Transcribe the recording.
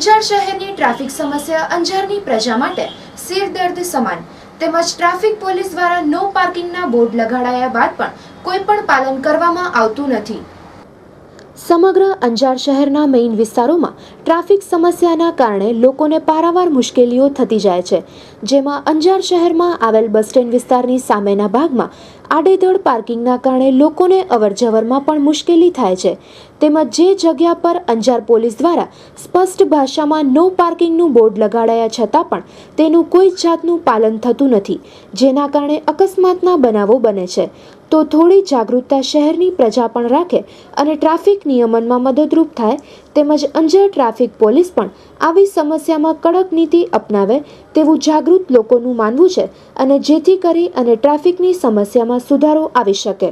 અંજાર શહેરની ટ્રાફિક સમસ્યા અંજારની પ્રજા માટે સિરદર્દ સમાન તેમજ ટ્રાફિક પોલીસ દ્વારા નો પાર્કિંગના બોર્ડ લગાડાયા બાદ પણ કોઈ પણ પાલન કરવામાં આવતું નથી। સમગ્ર અંજાર શહેરના મેઇન વિસ્તારોમાં ટ્રાફિક સમસ્યાના કારણે લોકોને પારાવાર મુશ્કેલીઓ થતી જાય છે, જેમાં અંજાર શહેરમાં આવેલ બસ સ્ટેન્ડ વિસ્તારની સામેના ભાગમાં આડેધડ પાર્કિંગના કારણે લોકોને અવરજવરમાં પણ મુશ્કેલી થાય છે। તેમજ જે જગ્યા પર અંજાર પોલીસ દ્વારા સ્પષ્ટ ભાષામાં નો પાર્કિંગનું બોર્ડ લગાડાયા છતાં પણ તેનું કોઈ જાતનું પાલન થતું નથી, જેના કારણે અકસ્માતના બનાવો બને છે। તો થોડી જાગૃતતા શહેરની પ્રજા પણ રાખે અને ટ્રાફિક નિયમનમાં મદદરૂપ થાય, તેમજ અંજાર ટ્રાફિક પોલીસ પણ આવી સમસ્યામાં કડક નીતિ અપનાવે તેવું જાગૃત લોકોનું માનવું છે, અને જેથી કરી અને ટ્રાફિકની સમસ્યામાં સુધારો આવી શકે।